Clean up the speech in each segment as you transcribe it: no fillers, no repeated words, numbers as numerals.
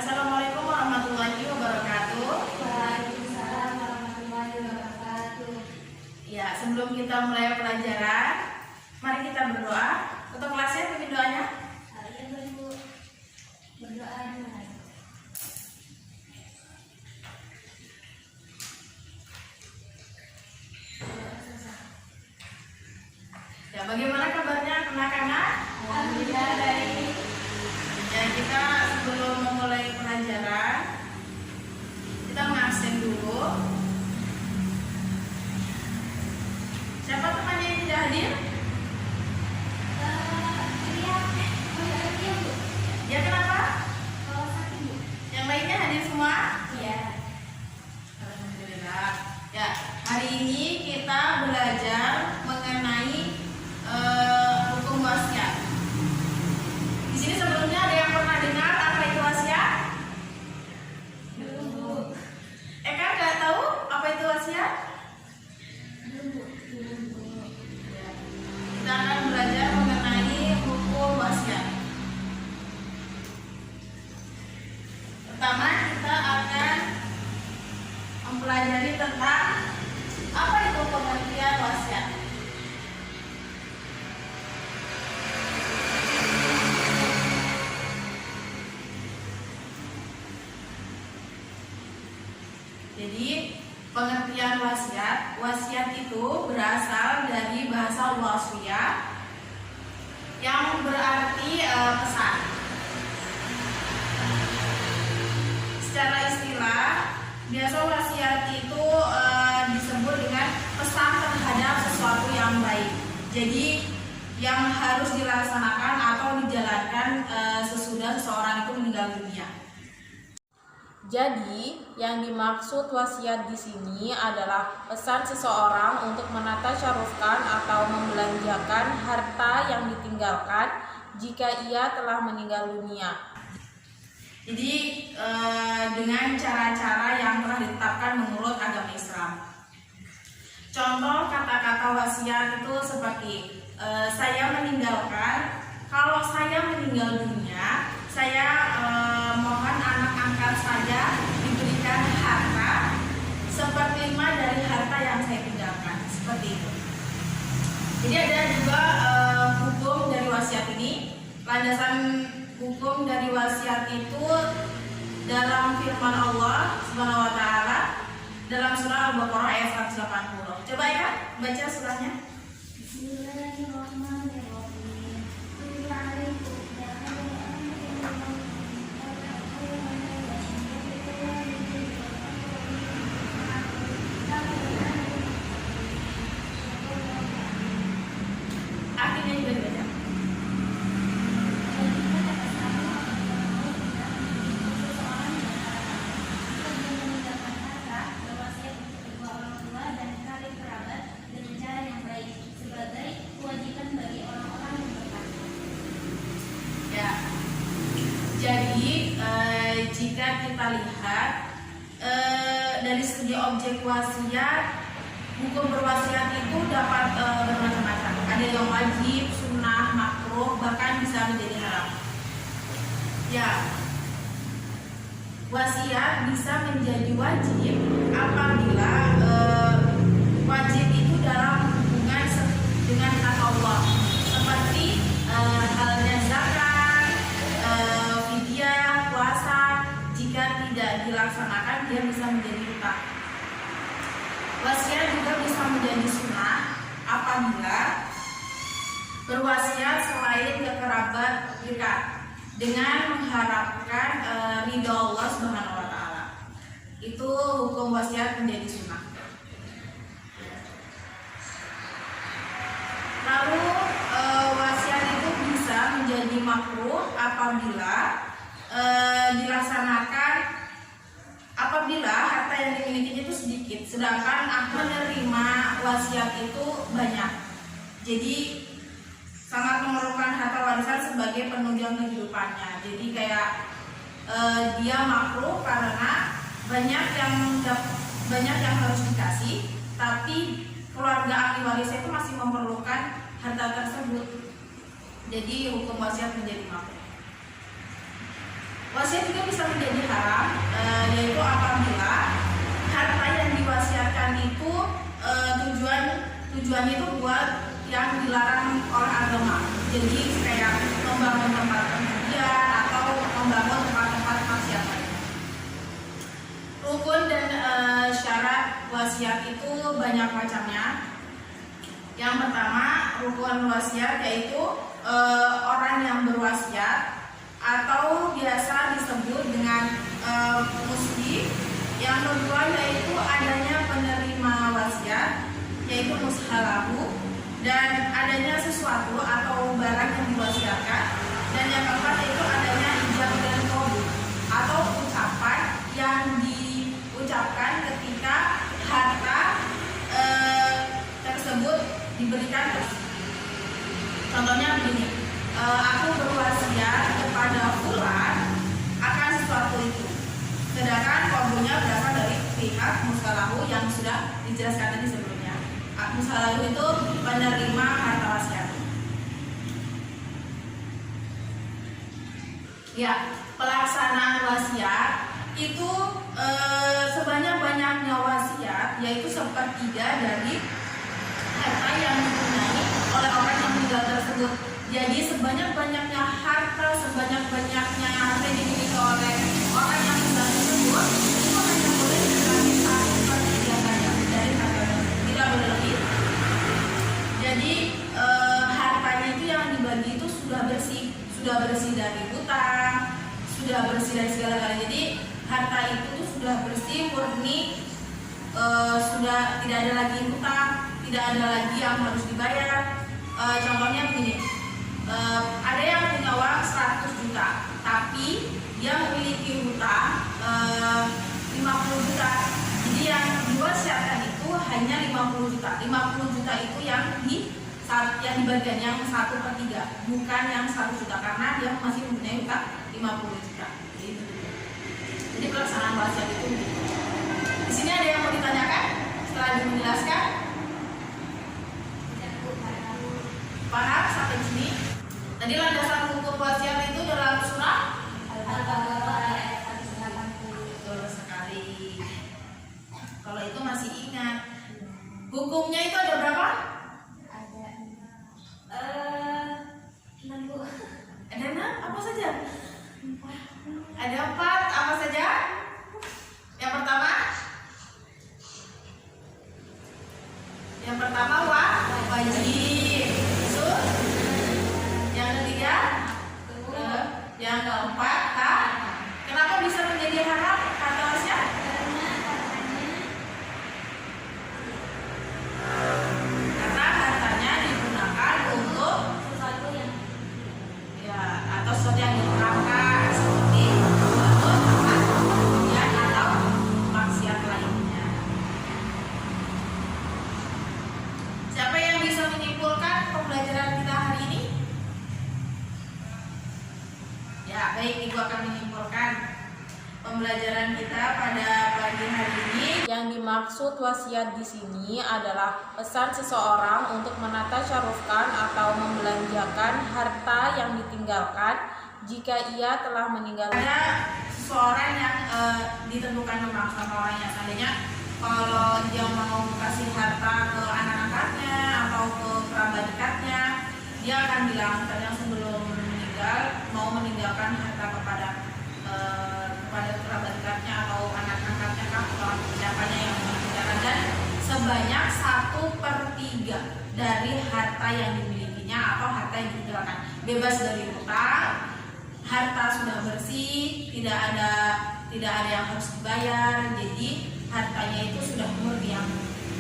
Assalamualaikum warahmatullahi wabarakatuh. Waalaikumsalam warahmatullahi wabarakatuh. Ya, sebelum kita mulai pelajaran, mari kita berdoa. Untuk kelasnya, pimpin doanya. Kalian berdoa dulu. Ya, bagaimana kabarnya anak-anak? Alhamdulillah baik. Ya, kita sebelum memulai pelajaran, kita mengabsen dulu. Siapa temannya yang tidak hadir? Iya, Bu. Ya, kenapa? Kalau sakit, Bu. Yang lainnya hadir semua? Iya. Alhamdulillah. Ya, hari ini kita belajar mengenai hukum wasiat. Di sini sebelumnya ada yang pernah dengar apa itu wasiat? Belum, Bu. Eka nggak tahu apa itu wasiat? Belum, Bu. Belum, Bu. Ya. Kita akan belajar mengenai hukum wasiat. Pertama kita akan mempelajari tentang apa itu pengertian wasiat. Jadi pengertian wasiat itu berasal dari bahasa wasiyah yang berarti pesan. Secara istilah, biasa wasiat itu disebut dengan pesan terhadap sesuatu yang baik. Jadi yang harus dilaksanakan atau dijalankan sesudah seseorang itu meninggal dunia. Jadi, yang dimaksud wasiat di sini adalah pesan seseorang untuk menata syarufkan atau membelanjakan harta yang ditinggalkan jika ia telah meninggal dunia. Jadi, dengan cara-cara yang telah ditetapkan menurut agama Islam. Contoh kata-kata wasiat itu seperti saya meninggalkan, kalau saya meninggal dunia, saya mohon anak angkat saya diberikan harta seperlima dari harta yang saya tinggalkan, seperti itu. Jadi ada juga hukum dari wasiat ini. Landasan hukum dari wasiat itu dalam firman Allah Subhanahu wa taala dalam surah Al-Baqarah ayat 180. Coba ya, baca surahnya. Bismillahirrahmanirrahim. Artinya juga dibaca. Ya. Jadi jika kita lihat dari segi objek wasiat, hukum berwasiat itu dapat bermacam-macam. Ada yang wajib, sunnah, makruh, bahkan bisa menjadi haram. Ya, wasiat bisa menjadi wajib apabila wajib itu dalam hubungan dengan hak Allah, seperti halnya zakat, fidyah, puasa. Jika tidak dilaksanakan, dia bisa menjadi hutang. Wasiat juga bisa menjadi sunnah apabila berwasiat selain ke kerabat dekat dengan mengharapkan ridho Allah Subhanahu wa taala. Itu hukum wasiat menjadi sunnah. Lalu wasiat itu bisa menjadi makruh apabila dilaksanakan apabila harta yang dimilikinya itu sedikit, sedangkan menerima wasiat itu banyak. Jadi sangat memerlukan harta warisan sebagai penunjang kehidupannya. Jadi kayak dia makruh karena banyak yang harus dikasih, tapi keluarga ahli warisnya itu masih memerlukan harta tersebut. Jadi hukum wasiat menjadi makruh. Wasiat juga bisa menjadi haram, yaitu apabila harta yang diwasiatkan itu tujuannya itu buat yang dilarang oleh agama. Jadi kayak membangun tempat pengajian atau membangun tempat-tempat maksiat lainnya. Rukun dan syarat wasiat itu banyak macamnya. Yang pertama, rukun wasiat yaitu orang yang berwasiat atau biasa disebut dengan musyi. Yang kedua yaitu adanya penerima wasiat, yaitu mushalahu, dan adanya sesuatu atau barang yang diwasiatkan. Dan yang keempat yaitu adanya ijab dan qabul atau ucapan yang diucapkan ketika harta tersebut diberikan. Contohnya begini, aku berwasiat kepada fulan akan sesuatu itu, sedangkan qabulnya berasal dari pihak mushalahu yang sudah dijelaskan tadi sebelumnya. Mushalahu itu penerima harta wasiat. Ya, pelaksanaan wasiat itu sebanyak-banyaknya wasiat, yaitu sepertiga dari harta yang dipunyai oleh orang yang meninggal tersebut. Jadi sebanyak-banyaknya harta, sebanyak-banyaknya harta yang dimiliki oleh orang yang meninggal tersebut, itu hanya boleh dibagi 1/3 saja dari hartanya, tidak boleh lebih. Jadi hartanya itu yang dibagi itu sudah bersih dari hutang, sudah bersih dari segala galanya. Jadi harta itu tuh sudah bersih, murni, sudah tidak ada lagi hutang, tidak ada lagi yang harus dibayar. Contohnya begini, ada yang punya uang 100 juta, tapi dia memiliki hutang 50 juta. Jadi yang diwasiatkan itu hanya 50 juta. 50 juta itu yang dibagikan yang 1/3, bukan yang 1 juta, karena dia masih mempunyai hutang 50 juta. Jadi pelaksanaan wasiat itu. Di sini ada yang mau ditanyakan setelah dijelaskan? Paham sampai sini? Tadi landasan hukum wasiat itu dalam surah Al-Baqarah ayat 180. Betul sekali. Kalau itu masih ingat. Hukumnya itu ada berapa? Ada 6 Bu. Ada 6? Apa saja? Ada 4. Apa saja? Yang pertama? Yang pertama wajib. Yang ketiga? Yang keempat kenapa bisa menjadi haram harta wasiat? Karena hartanya digunakan untuk Sesuatu yang atau sesuatu yang diharamkan, seperti membangun tempat pengajian atau maksiat lainnya. Siapa yang bisa menyimpulkan pembelajaran kita hari ini? Ya, baik, Ibu akan menyimpulkan pembelajaran kita pada pagi hari ini. Yang dimaksud wasiat di sini adalah pesan seseorang untuk menata syarufkan atau membelanjakan harta yang ditinggalkan jika ia telah meninggal. Ada seseorang yang ditentukan memang sama orangnya. Seandainya kalau dia mau kasih harta ke anak-anaknya atau ke kerabat dekatnya, dia akan bilang misalnya sebelum mau meninggalkan harta kepada kerabat dekatnya atau anak-anaknya atau siapanya yang meninggalkan, dan sebanyak 1/3 dari harta yang dimilikinya atau harta yang ditinggalkan, bebas dari hutang, harta sudah bersih, tidak ada yang harus dibayar. Jadi hartanya itu sudah murni,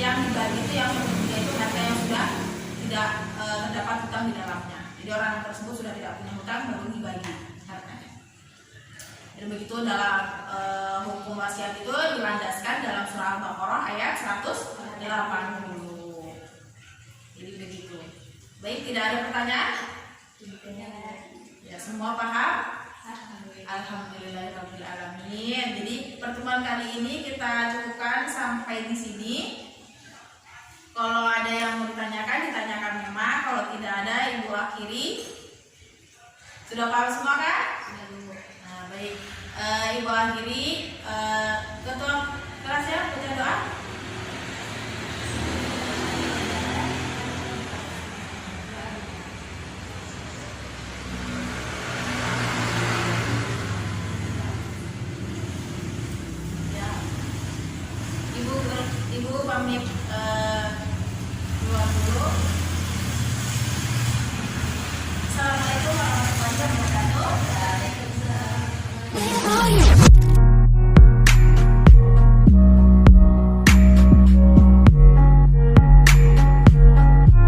yang dibagi itu yang ketiga itu harta yang sudah tidak terdapat hutang di dalamnya. Jadi orang tersebut sudah tidak punya hutang, baru dibagi hartanya. Dan begitu dalam hukum wasiat itu dilandaskan dalam surah Al-Baqarah ayat 180. Jadi begitu. Baik, tidak ada pertanyaan? Ya, semua paham? Alhamdulillahirrahmanirrahim. Jadi pertemuan kali ini kita cukupkan sampai di sini. Kalau ada yang mau ditanyakan memang. Kalau tidak ada, Ibu akhiri. Sudah paham semua kan? Nah, Baik, Ibu akhiri ketua kelasnya baca doa.